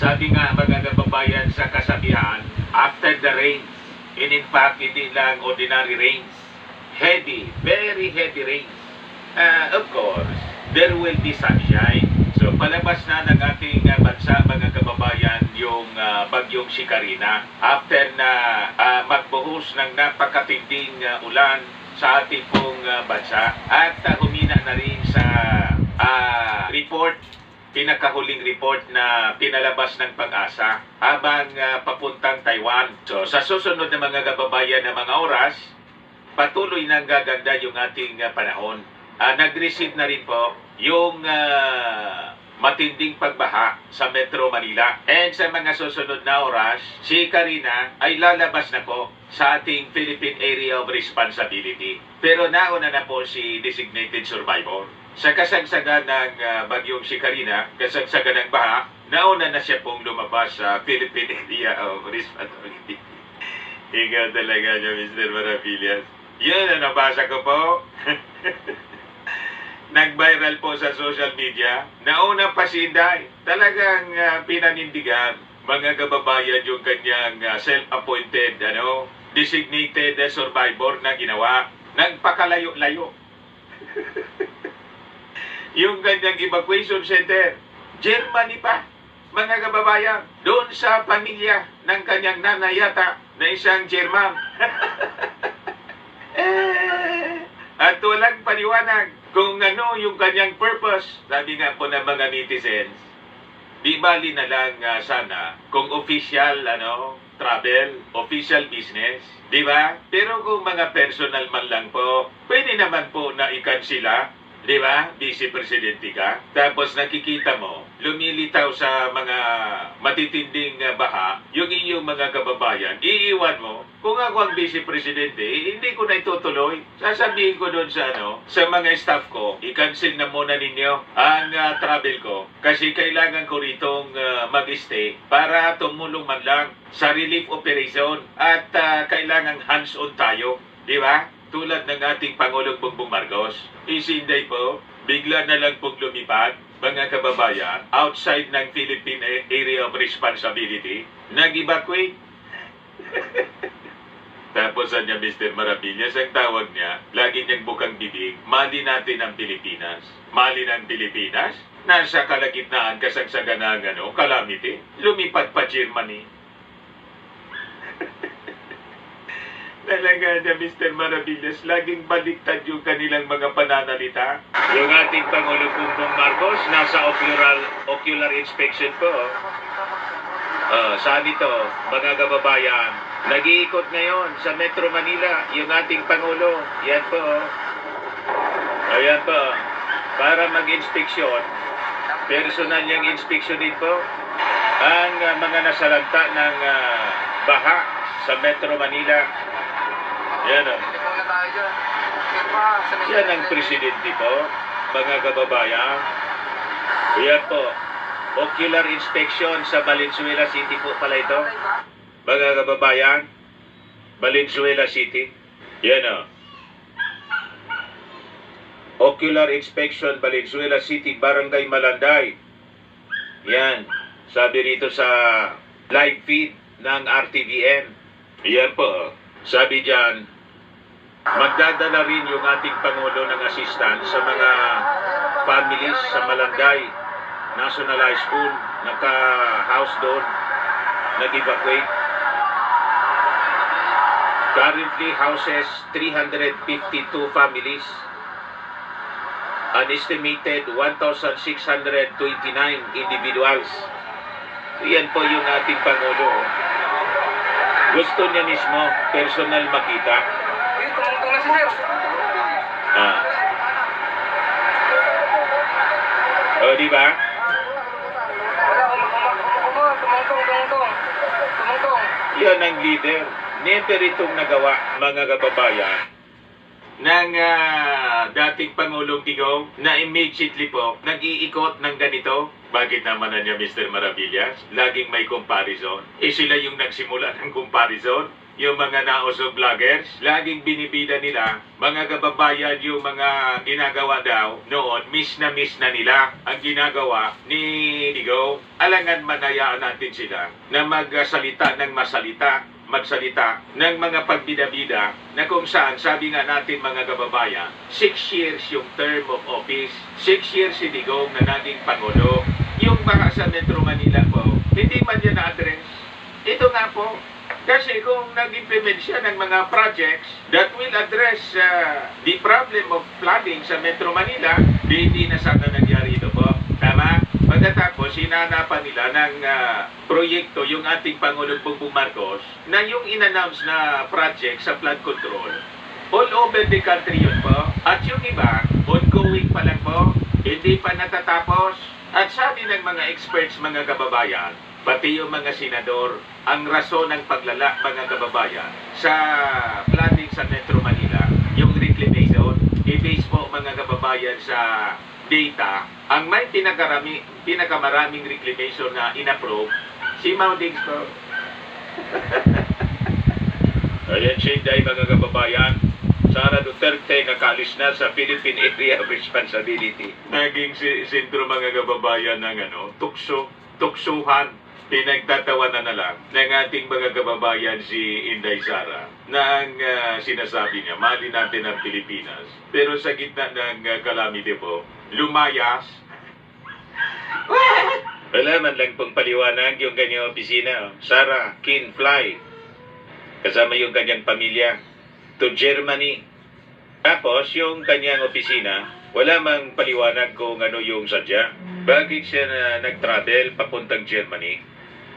Sabi nga mga kababayan sa kasabihan, after the rains, and in fact, hindi lang ordinary rains, heavy, very heavy rains. Of course, there will be sunshine. So palabas na ng ating bansa mga kababayan yung bagyong si Karina. After na magbuhos ng napakatinding ulan sa ating pong bansa at humina na rin sa pinakahuling report na pinalabas ng Pag-asa habang papuntang Taiwan. So sa susunod na mga kababayan na mga oras, patuloy nang gaganda yung ating panahon. Nag-receive na rin po yung matinding pagbaha sa Metro Manila. And sa mga susunod na oras, si Karina ay lalabas na po sa ating Philippine Area of Responsibility. Pero nauna na po si Designated Survivor. Sa kasagsagan ng bagyong si Karina, kasagsagan ng baha, nauna na siya pong lumabas sa Philippine Area of Responsibility. Ikaw talaga niya, Mr. Maravillas. Yun ang nabasa ko po. Nag-viral po sa social media. Nauna pa si Inday. Talagang pinanindigan mga kababayan yung kanyang self-appointed, designated survivor na ginawa. Nagpakalayo-layo. Yung kanyang evacuation center, Germany pa, mga kababayan, doon sa pamilya ng kanyang nanay yata na isang German. At walang paliwanag kung ano yung kanyang purpose. Sabi nga po ng mga netizens, di bali na lang sana kung official travel, official business, di ba? Pero kung mga personal man lang po, pwede naman po na ikansila. Di ba? Vice Presidente ka. Tapos nakikita mo, lumilitaw sa mga matitinding baha, yung iyong mga kababayan, iiwan mo. Kung ako ang Vice Presidente, hindi ko na itutuloy. Sasabihin ko doon sa mga staff ko, i-cancel na muna ninyo ang travel ko. Kasi kailangan ko ritong mag-stay para tumulong man lang sa relief operation at kailangan hands-on tayo. Di ba? Tulad ng ating Pangulong Bongbong Marcos, isinday po, bigla na lang pong lumipad, mga kababayan, outside ng Philippine Area of Responsibility, nag-evacuate. Tapos niya Mr. Maravillas, ang tawag niya, lagi niyang bukang bibig, mali natin ang Pilipinas. Mali ng Pilipinas? Nasa kalagitnaan kasagsagan ng calamity. Lumipad pa Germany. Talaga na Mr. Maravillas, laging baliktad yung kanilang mga pananalita. Yung ating Pangulong Bongbong Marcos, nasa ocular inspection po. Saan ito, mga kababayan? Nag-iikot ngayon sa Metro Manila, yung ating Pangulo. Yan po. Ayan po. Para mag-inspeksyon, personal niyang inspeksyonin po ang mga nasalanta ng baha sa Metro Manila. Yan o. Yan ang presidente po, mga kababayan. Yan po. Ocular inspection sa Valenzuela City po pala ito. Mga kababayan, Valenzuela City. Yan o. Ocular inspection, Valenzuela City, Barangay Malanday. Yan. Sabi rito sa live feed ng RTVN. Yan po. Sabi dyan, magdadala rin yung ating Pangulo ng assistance sa mga families sa Malanday National High School, naka-house doon, nag-evacuate. Currently houses 352 families. An estimated 1,629 individuals. Yan po yung ating Pangulo. Gusto niya mismo, personal makita. Tumungtong na si sir. Di ba? Tumungtong. Yan ang leader. Never itong nagawa, mga kababayan, ng dating Pangulong Digong na immediately po nag-iikot ng ganito. Bakit naman na niya Mr. Maravillas? Laging may comparison. Sila yung nagsimula ng comparison. yung mga nausog vloggers. Laging binibida nila, mga kababayan, yung mga ginagawa daw noon, miss na nila ang ginagawa ni Digo. Alangan manayaan natin sila na magsalita ng magsalita ng mga pagbida-bida na kung saan, sabi nga natin mga kababayan, 6 years yung term of office, 6 years si Digong na naging Pangulo. Yung baka sa Metro Manila po, hindi man yan na-address. Ito nga po, kasi kung nag-implement siya ng mga projects that will address the problem of flooding sa Metro Manila, hindi na sana nangyari ito po. Tama? Pagkatapos, hinanapan nila ng proyekto yung ating Pangulong Bongbong Marcos na yung in-announce na project sa flood control. All over the country yun po. At yung iba, ongoing pa lang po, hindi pa natatapos. At sabi ng mga experts, mga kababayan, pati yung mga senador, ang rason ng paglala, mga kababayan, sa flooding sa Metro Manila, yung reclamation, i-base po mga kababayan sa data, ang may pinakamaraming reclamation na inapprove, si Moundings po. Ayan siya, mga kababayan, Sara Duterte nakaalis na sa Philippine Area of Responsibility. Naging sentro mga kababayan ng tuksuhan. Pinagtatawanan na lang ng ating mga kababayan si Inday Sara na ang sinasabi niya, mali natin ang Pilipinas. Pero sa gitna ng calamity po, lumayas. Wala man lang pong paliwanag yung kanyang opisina. Sara, Fly, kasama yung kanyang pamilya, to Germany. Tapos yung kanyang opisina, wala mang paliwanag kung ano yung sadya. Bakit siya nag-travel papuntang Germany?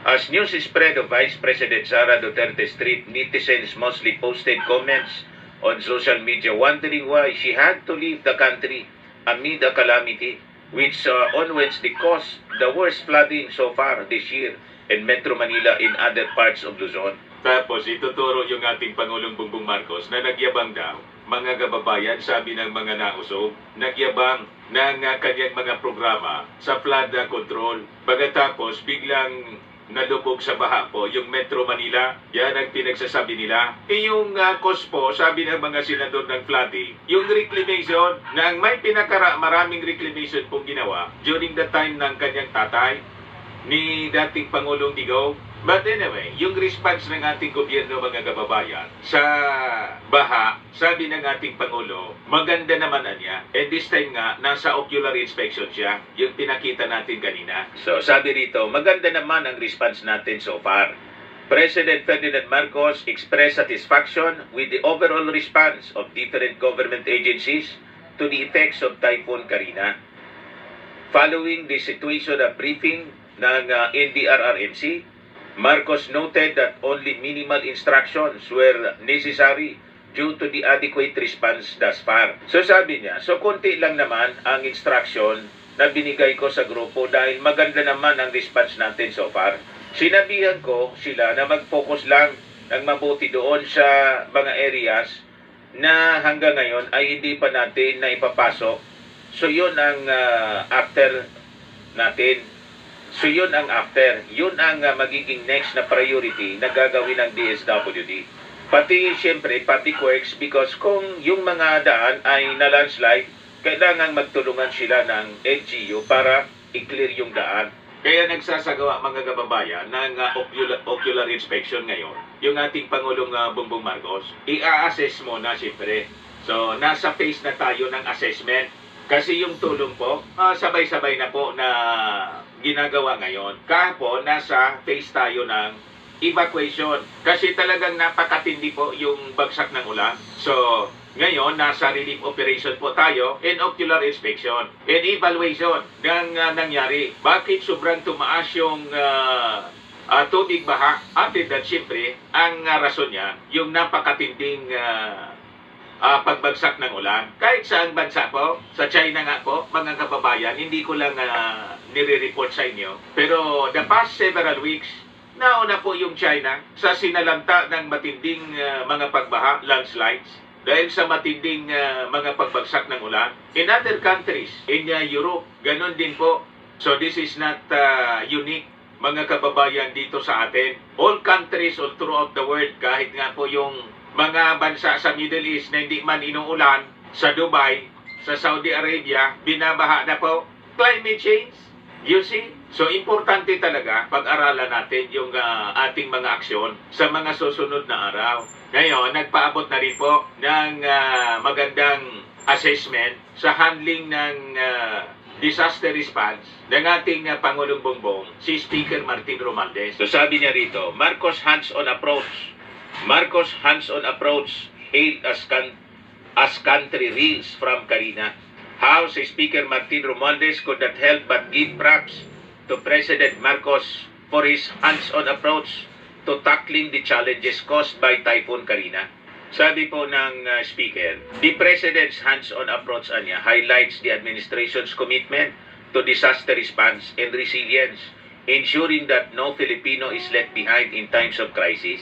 As news spread of Vice President Sara Duterte's trip, netizens mostly posted comments on social media wondering why she had to leave the country amid a calamity which onwards caused the worst flooding so far this year in Metro Manila in other parts of Luzon. Tapos ituturo yung ating Pangulong Bongbong Marcos na nagyabang daw, mga kababayan, sabi ng mga nausog, nagyabang ng kanyang mga programa sa flood control. Pagkatapos biglang nalubog sa baha po yung Metro Manila. Yan ang pinagsasabi nila. Yung cause po, sabi ng mga senador ng flooding, yung reclamation na ang may maraming reclamation pong ginawa during the time ng kanyang tatay ni dating Pangulong Digong. But anyway, yung response ng ating gobyerno, mga kababayan, sa baha, sabi ng ating Pangulo, maganda naman niya. And this time nga, nasa ocular inspection siya, yung pinakita natin kanina. So sabi rito, maganda naman ang response natin so far. President Ferdinand Marcos expressed satisfaction with the overall response of different government agencies to the effects of Typhoon Karina. Following the situation of briefing ng NDRRMC, Marcos noted that only minimal instructions were necessary due to the adequate response thus far. So sabi niya, so konti lang naman ang instruction na binigay ko sa grupo dahil maganda naman ang response natin so far. Sinabihan ko sila na mag-focus lang ng mabuti doon sa mga areas na hanggang ngayon ay hindi pa natin na ipapasok. So yun ang after natin. So yun ang after. Yun ang magiging next na priority na gagawin ng DSWD. Pati siyempre public works, because kung yung mga daan ay na-landslide, kailangan magtulungan sila ng LGU para i-clear yung daan. Kaya nagsasagawa mga kababayan ng ocular inspection ngayon. Yung ating Pangulong Bongbong Marcos, i-assess mo na siyempre. So nasa phase na tayo ng assessment. Kasi yung tulong po, sabay-sabay na po na ginagawa ngayon. Kahapon, nasa phase tayo ng evacuation. Kasi talagang napakatindi po yung bagsak ng ulan. So, ngayon, nasa relief operation po tayo and ocular inspection and evaluation ng nangyari. Bakit sobrang tumaas yung tubig baha? Atin that siyempre, ang rason niya, yung napakatinding pagbagsak ng ulan. Kahit saang bansa po, sa China nga po, mga kababayan, hindi ko lang nire-report sa inyo. Pero the past several weeks, nauna po yung China sa sinalanta ng matinding mga pagbaha, landslides, dahil sa matinding mga pagbagsak ng ulan. In other countries, in Europe, ganun din po. So this is not unique, mga kababayan dito sa atin. All countries all throughout the world, kahit nga po yung mga bansa sa Middle East na hindi man inuulan, sa Dubai, sa Saudi Arabia, binabaha na po. Climate change, you see? So, importante talaga pag-aralan natin yung ating mga aksyon sa mga susunod na araw. Ngayon, nagpaabot na rin po ng magandang assessment sa handling ng disaster response ng ating Pangulong Bongbong, si Speaker Martin Romualdez. So, sabi niya rito, Marcos hands-on approach. Marcos hands-on approach hailed as country reels from Karina. House Speaker Martin Romualdez could not help but give props to President Marcos for his hands-on approach to tackling the challenges caused by Typhoon Karina. Sabi po ng Speaker, the President's hands-on approach niya highlights the administration's commitment to disaster response and resilience, ensuring that no Filipino is left behind in times of crisis.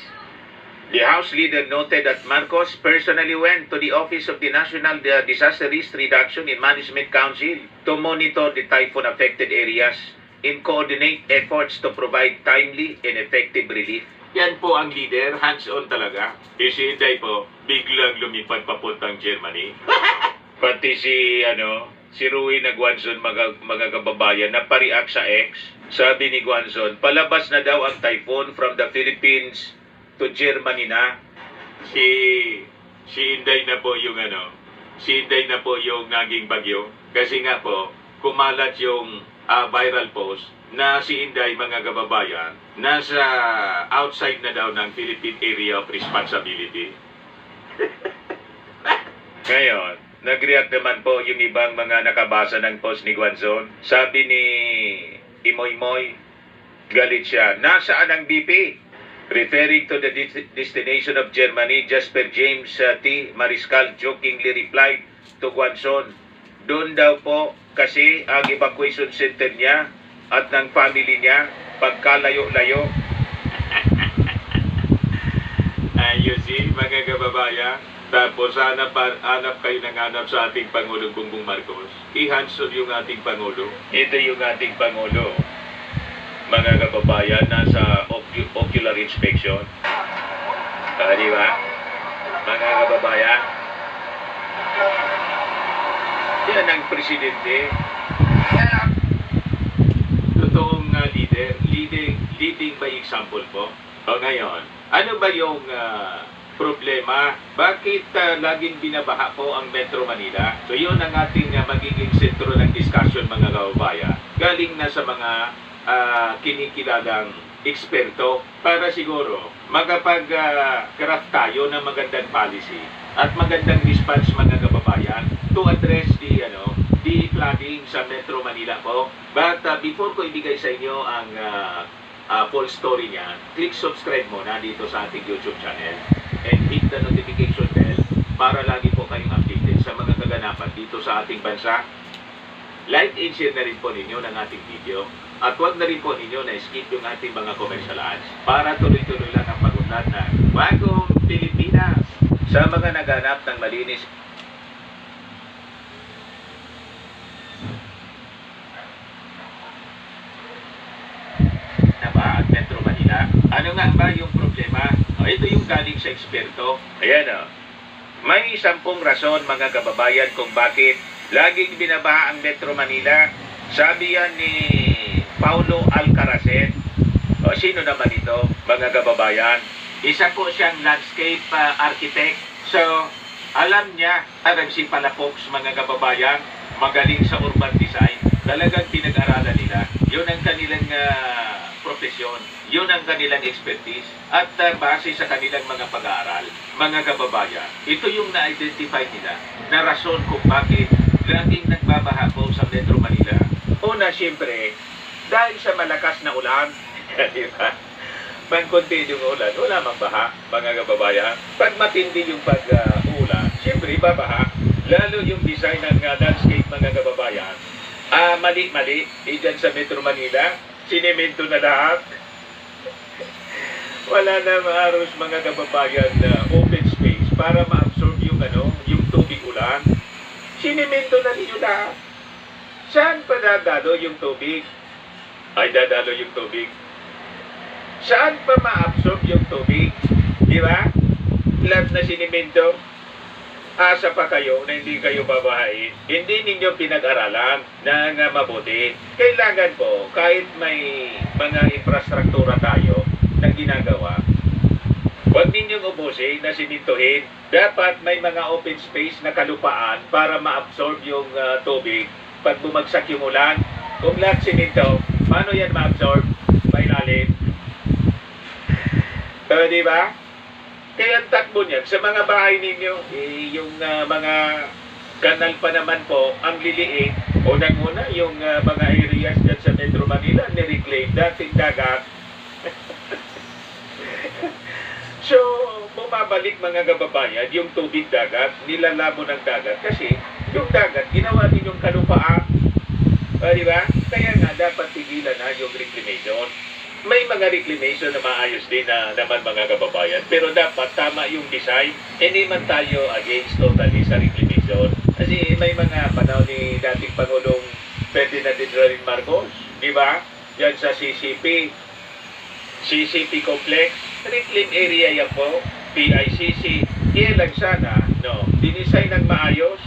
The House leader noted that Marcos personally went to the office of the National Disaster Risk Reduction and Management Council to monitor the typhoon-affected areas and coordinate efforts to provide timely and effective relief. Yan po ang leader, hands-on talaga. Si Inday po, biglang lumipad papuntang Germany. Pati si Rui na Guanzon, mga kababayan, na pariak sa X. Sabi ni Guanzon, palabas na daw ang typhoon from the Philippines to Germany na. Si Inday na po yung si Inday na po yung naging bagyo. Kasi nga po, kumalat yung viral post na si Inday, mga kababayan, nasa outside na daw ng Philippine Area of Responsibility. Ngayon, nag-react naman po yung ibang mga nakabasa ng post ni Guanzon. Sabi ni Imoy, galit siya, nasaan ang BP? Referring to the destination of Germany, Jasper James T. Mariscal jokingly replied to Guanzon, doon daw po kasi ang evacuation center niya at ng family niya pagkalayo-layo. You see, mga kababayan, tapos hanap kayo ng hanap sa ating Pangulong Bongbong Marcos. I-handsome yung ating Pangulo. Ito yung ating Pangulo. Mga kababayan, nasa ocular inspection. Di ba? Mga kababayan, yan ang presidente. Totoong leader. Leading by example po. O ngayon, ano ba yung problema? Bakit laging binabaha po ang Metro Manila? So yun ang ating magiging sentro ng discussion, mga kababayan. Galing na sa mga kinikilalang eksperto para siguro magkapag-craft tayo ng magandang policy at magandang response, mga kababayan, to address the flooding sa Metro Manila po. But before ko ibigay sa inyo ang full story niya, click subscribe muna dito sa ating YouTube channel and hit the notification bell para lagi po kayong updated sa mga kaganapan dito sa ating bansa. Like and share na rin po ninyo ng ating video. At huwag na rin po ninyo na skip yung ating mga commercial ads para tuloy-tuloy lang ang pag-unlad ng bagong Pilipinas. Sa mga naghanap ng malinis na ba at Metro Manila, ano nga ba yung problema? Ito yung galing sa eksperto. Ayan may 10 rason, mga kababayan, kung bakit laging binabaha ang Metro Manila. Sabi yan ni Paulo Alcaracen. Sino naman ito, mga kababayan? Isa po siyang landscape architect. So, alam niya, si Palafox, mga kababayan, magaling sa urban design. Talagang pinag-aralan nila. Yun ang kanilang profesyon. Yun ang kanilang expertise. At base sa kanilang mga pag-aaral, mga kababayan, ito yung na-identify nila na rason kung bakit laging nagbabaha po sa Metro Manila. Una, siyempre, dahil sa malakas na ulan, di ba? Pag-continue yung ulan, wala mang baha, mga kababayan. Pag matindi yung pag-ulan, siyempre, babaha. Lalo yung design ng landscape, mga kababayan. Mali-mali, dyan sa Metro Manila, sinemento na lahat. Wala na maaros, mga kababayan, na open space para ma-absorb yung tubig ulan. Sinemento na ninyo lahat. Saan pa dadalo yung tubig? Ay, dadalo yung tubig Saan pa ma-absorb yung tubig? Di ba? Lahat na sinimento, asa pa kayo na hindi kayo babahain. Hindi ninyo pinag-aralan ng mabuti. Kailangan po, kahit may mga infrastruktura tayo na ginagawa, huwag ninyong ubusin na simintuhin. Dapat may mga open space na kalupaan para ma-absorb yung tubig. Pag bumagsak yung ulan, kung lahat siminto, paano yan ma-absorb? Mailalim. Di ba? Kaya ang takbo niyan sa mga bahay ninyo, yung mga kanal pa naman po, ang liliit. Unang-una, yung mga areas dyan sa Metro Manila, nireclaim dating dagat. So, bumabalik mga kababayan, yung tubig dagat, nilalabo ng dagat. Kasi, yung dagat, ginawa din yung kalupaan. Di ba? Kaya nga, dapat tigilan na yung reclamation. May mga reclamation na maayos din na naman mga kababayan. Pero dapat tama yung design. Hindi man tayo against totally sa reclamation. Kasi may mga panahon ni dating Pangulong Ferdinand Roque Marcos. Di ba? Yan sa CCP Complex. Reclaim area yan po. PICC. Kaya lang sana, no, dinesign ng maayos.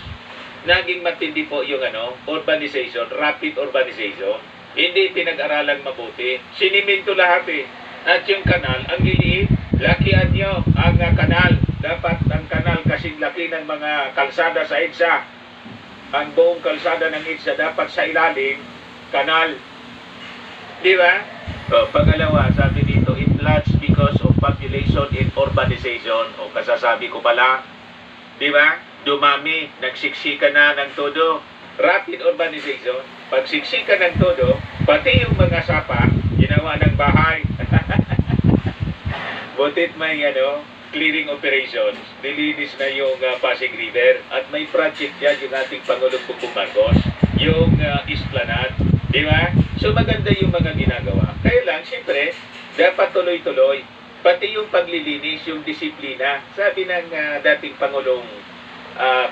Naging matindi po yung urbanization, rapid urbanization. Hindi pinag-aralang mabuti. Siniminto lahat eh. At yung kanal, ang liliit, lakihan nyo ang kanal. Dapat ang kanal kasing laki ng mga kalsada sa EDSA. Ang buong kalsada ng EDSA dapat sa ilalim, kanal. Di ba? So, pangalawa, sabi dito, it floods because of population and urbanization. O kasasabi ko pala, di ba? Dumami, nagsiksika na ng todo. Rapid urbanization, pagsiksika ng todo, pati yung mga sapa, ginawa ng bahay. Butit may clearing operations, nilinis na yung Pasig River, at may project yan yung ating Pangulong Bongbong Marcos, yung Esplanade, di ba? So maganda yung mga ginagawa. Kaya lang, siyempre, dapat tuloy-tuloy, pati yung paglilinis, yung disiplina. Sabi ng dating Pangulong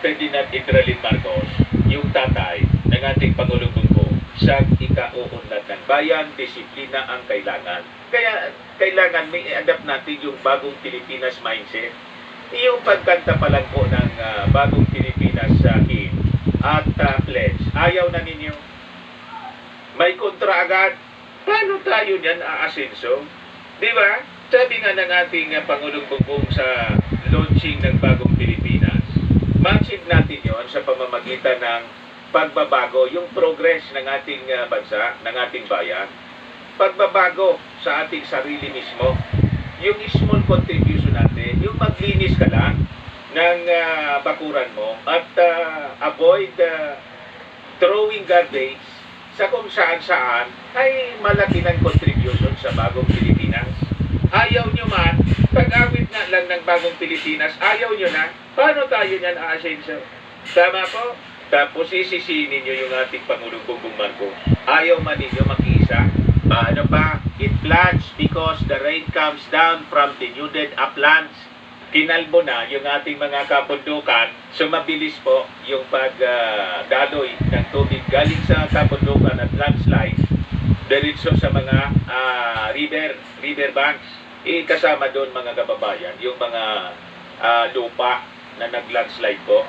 Ferdinand Roque Marcos, yung tatay ng ating Pangulong Bongbong, sa ikauunlad ng bayan, disiplina ang kailangan. Kaya kailangan may i-adapt natin yung bagong Pilipinas mindset. Yung pagkanta pa lang po ng bagong Pilipinas sa hymn at pledge, ayaw na ninyo. May kontra agad. Paano tayo niyan aasenso? Di ba? Sabi nga ng ating Pangulong Bongbong sa launching ng bagong Pilipinas, ma-achieve natin yon sa pamamagitan ng pagbabago, yung progress ng ating bansa, ng ating bayan, pagbabago sa ating sarili mismo, yung small contribution natin, yung maglinis ka lang ng bakuran mo at avoid throwing garbage sa kung saan-saan ay malaki ng contribution sa bagong Pilipinas. Ayaw nyo man, pag-awit na lang ng bagong Pilipinas, ayaw nyo na, paano tayo niyan aasenso? Tama po? Tapos isisihin ninyo yung ating Pangulong Bongbong Marcos. Ayaw man ninyo mag-isa. Ano pa? It floods because the rain comes down from denuded uplands. Kinalbo na yung ating mga kabundukan. So mabilis po yung pagdaloy ng tubig galing sa kabundukan at landslide diretso sa mga river banks. Kasama doon mga kababayan, yung mga lupa na nag-landslide po.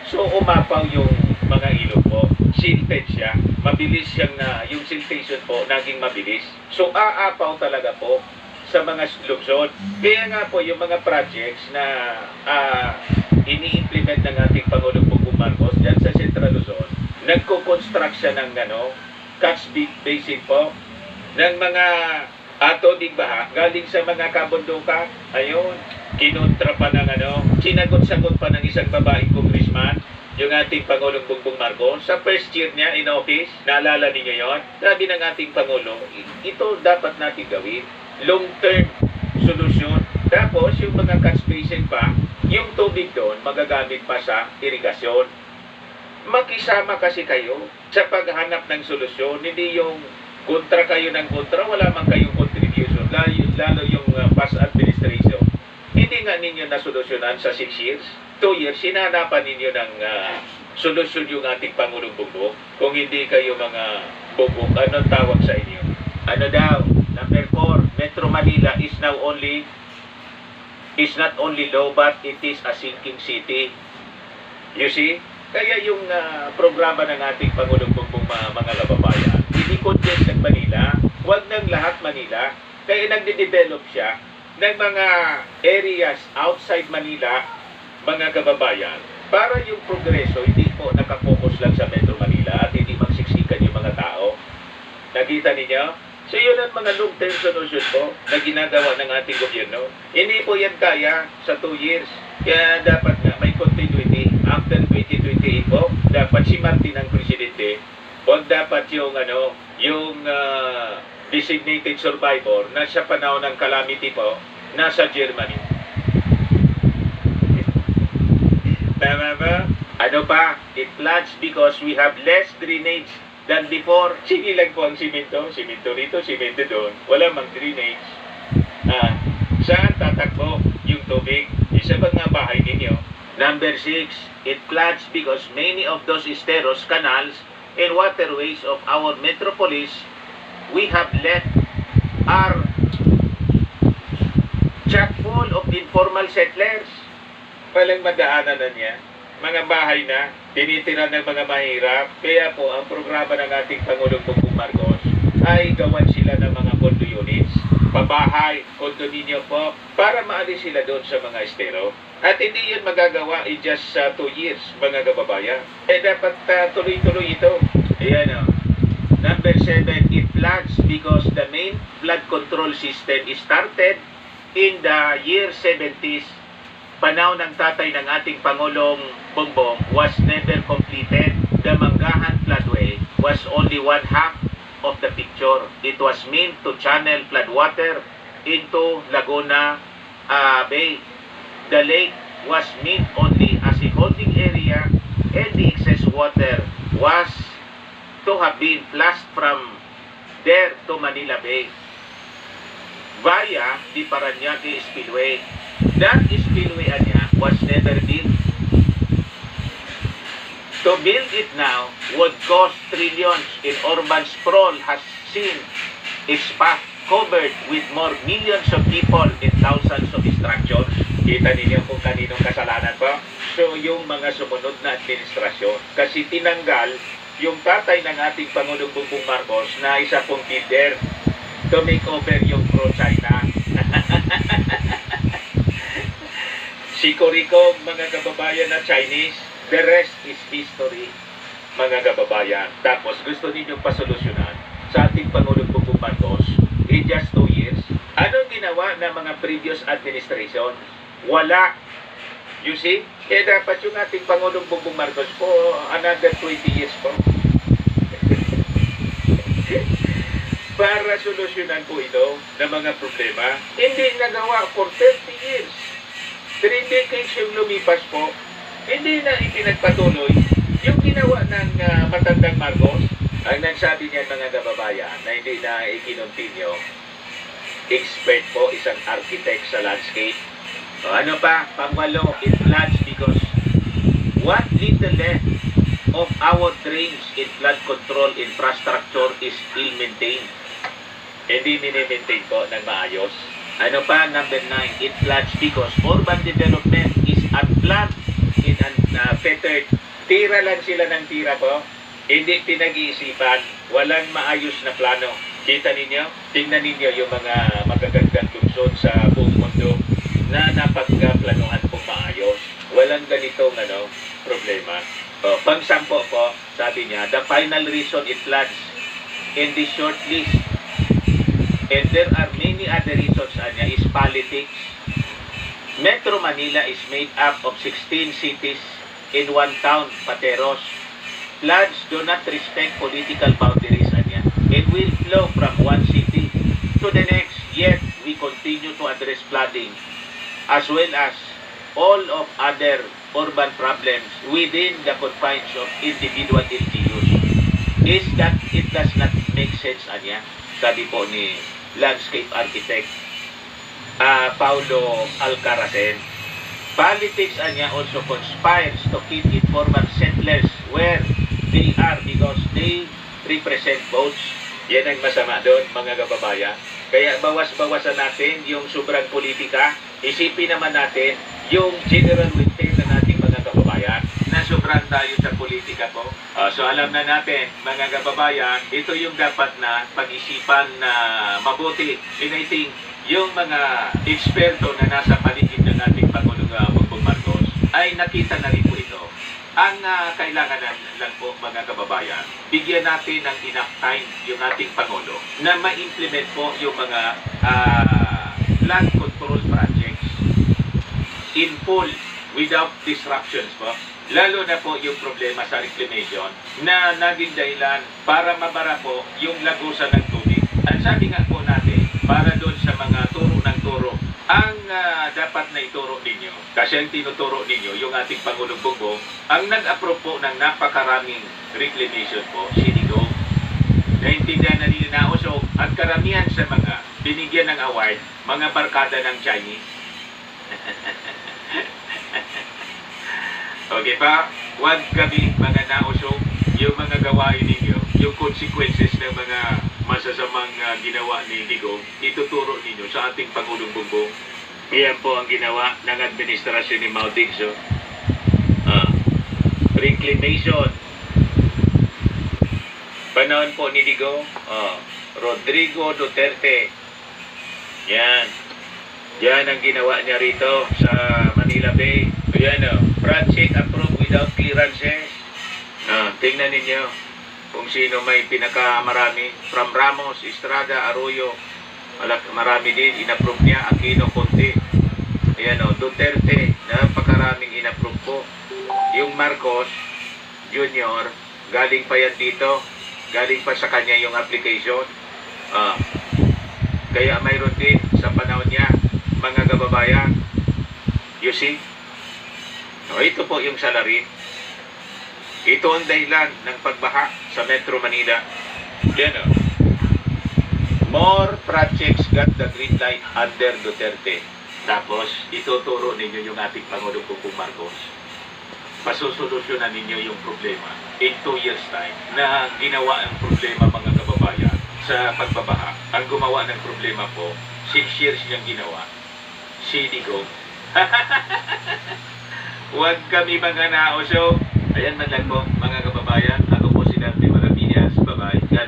So umapaw yung mga ilog po. Silted siya. Mabilis siyang yung siltation po naging mabilis. So aapaw talaga po sa mga lungsod. Kaya nga po yung mga projects na ini-implement ng ating Pangulong Bongbong Marcos dyan sa Central Luzon, nagko-construct siya ng catch basin po ng mga tubig baha galing sa mga kabundukan. Ayun, kinontra pa ng sinagot-sagot pa ng isang babaeng congressman yung ating Pangulong Bongbong Marcos sa first year niya in office. Naalala ninyo yon? Sabi ng ating Pangulo, ito dapat natin gawin, long-term solusyon. Tapos yung mga catch basin pa, yung tubig doon magagamit pa sa irigasyon. Makisama kasi kayo sa paghanap ng solusyon, hindi yung kontra kayo ng kontra, wala man kayong contribution, lalo yung past administration. Hindi nga ninyo nasolusyonan sa 6 years, 2 years, sinanapan ninyo ng solusyon yung ating Pangulong Bongbong. Kung hindi kayo mga bubok, anong tawag sa inyo? Ano daw? Number 4, Metro Manila is not only low but it is a sinking city. You see? Kaya yung programa ng ating Pangulong Bongbong mga kababayan, hindi content ng Manila, wag ng lahat Manila, kaya nagde-develop siya ng mga areas outside Manila, mga kababayan, para yung progreso hindi po nakapokus lang sa Metro Manila at hindi magsiksikan yung mga tao. Nakita ninyo? So yun ang mga long-term solution po na ginagawa ng ating gobyerno. Hindi po yan kaya sa 2 years. Kaya dapat nga may continuity. After 2028 po, dapat si Martin ang presidente. Huwag dapat yung designated survivor na sa panahon ng calamity po, nasa Germany. Tama ba? Ano pa? It floods because we have less drainage than before. Sige lang po ang simento. Simento rito, simento doon. Wala mang drainage. Saan tatakbo yung tubig? Isa ba nga bahay ninyo? Number 6, it floods because many of those esteros, canals, and waterways of our metropolis we have left are chock full of informal settlers. Walang madaanan na niya. Mga bahay na, tinitira ng mga mahirap. Kaya po, ang programa ng ating Pangulong Bongbong Marcos ay gawan sila ng mga condo units, pabahay, condominium po, para maalis sila doon sa mga estero. At hindi yun magagawa in just 2 years, mga kababayan. Dapat tuloy-tuloy ito. Ayan o. Number 7, it floods because the main flood control system is started in the year 70s. Panahon ng tatay ng ating Pangulong Bongbong was never completed. The Mangahan floodway was only one half of the picture. It was meant to channel floodwater into Laguna Bay. The lake was meant only as a holding area and the excess water was to have been flushed from there to Manila Bay via the Parañaque Spillway. That spillway was never built. To build it now would cost trillions in urban sprawl has seen its path covered with more millions of people and thousands of structures. Kita ninyo kung kaninong kasalanan pa? So yung mga sumunod na administrasyon, kasi tinanggal yung tatay ng ating Pangulong Bongbong Marcos na isa pong builder to make over yung pro-China. Si Corico, mga kababayan na Chinese, the rest is history, mga kababayan. Tapos gusto ninyong pasolusyonan sa ating Pangulong Bongbong Marcos in just 2 years. Anong ginawa ng mga previous administration? Wala. You see? Kaya dapat yung ating Pangulong Bongbong Marcos po, another 20 years po. Para solusyonan po ito ng mga problema, hindi nagawa for 30 years. 3 decades yung lumipas po, hindi na ipinagpatuloy yung ginawa ng matandang Marcos. Ang nagsabi niya mga kababayan na hindi na ikinontinyo, expert po, isang architect sa landscape. O ano pa, pangwalo, it floods because what little left of our drains in flood control infrastructure is ill-maintained. Hindi mini-maintain po ng maayos. Ano pa, number 9, it floods because urban development is unplanned and unfettered. Tira lang sila ng tira po. Hindi pinag-iisipan. Walang maayos na plano. Kita ninyo? Tingnan ninyo yung mga magagandang lungsod sa buong mundo na napagplanuhan po maayos. Walang ganitong problema. Pang-sampo po, sabi niya, the final reason it floods in this short list, and there are many other reasons, is politics. Metro Manila is made up of 16 cities in one town, Pateros. Floods do not respect political boundaries, and will flow from one city to the next, yet we continue to address flooding as well as all of other urban problems within the confines of individual LGUs. Is that it does not make sense, sabi po ni landscape architect Paulo Alcaracen. Politics, also conspires to keep informal settlers where they are because they represent votes. Yan ang masama doon, mga kababayan. Kaya bawas-bawasan natin yung sobrang politika. Isipin naman natin yung general welfare ng ating mga kababayan na sobrang tayo sa politika po. So alam na natin, mga kababayan, ito yung dapat na pag-isipan na mabuti. And I think, yung mga eksperto na nasa paligid ng ating Pangulong Bongbong Marcos ay nakita na rin po ito. Ang kailangan lang po, mga kababayan, bigyan natin ng enough time yung ating Pangulo na ma-implement po yung mga land control projects in full without disruptions po. Lalo na po yung problema sa reclamation na naging dahilan para mabara po yung lagusan ng tubig. At sabi nga po natin, para doon sa mga turo ng turo, ang dapat na ituro ninyo, kasi ang tinuturo ninyo, yung ating Pangulong Bongbong, ang nag-approve po ng napakaraming reclamation po, Sinigo. Naintindihan na nila na usog at karamihan sa mga binigyan ng award, mga barkada ng Chinese. Okay pa, huwag kami mga nausog yung mga gawain ninyo, yung consequences ng mga masasamang ginawa ni Digong, ituturo ninyo sa ating Pangulong Bongbong. Iyan po ang ginawa ng administrasyon ni Mao Digso. Reclamation. Panahon po ni Digong, Rodrigo Duterte. Yan. Yan ang ginawa niya rito sa Manila Bay. Ayan project approved without clearances. Tingnan ninyo kung sino may pinakamarami. From Ramos, Estrada, Arroyo, marami din, inapprove niya. Aquino, Conte. Ayan Duterte, napakaraming inapprove po. Yung Marcos Jr., galing pa yan dito. Galing pa sa kanya yung application. Kaya mayroon din sa panahon niya, mga kababayan. You see? Ito po yung salary. Ito ang dahilan ng pagbaha sa Metro Manila. Yan More projects got the green light under Duterte. Tapos, ituturo ninyo yung ating Pangulong Bongbong Marcos. Masusolusyonan ninyo yung problema in 2 years time na ginawa ang problema, mga kababayan, sa pagbabaha. Ang gumawa ng problema po, 6 years niyang ginawa. Si Digong. Huwag kami mga nausog. Ayan man lang po, mga kababayan.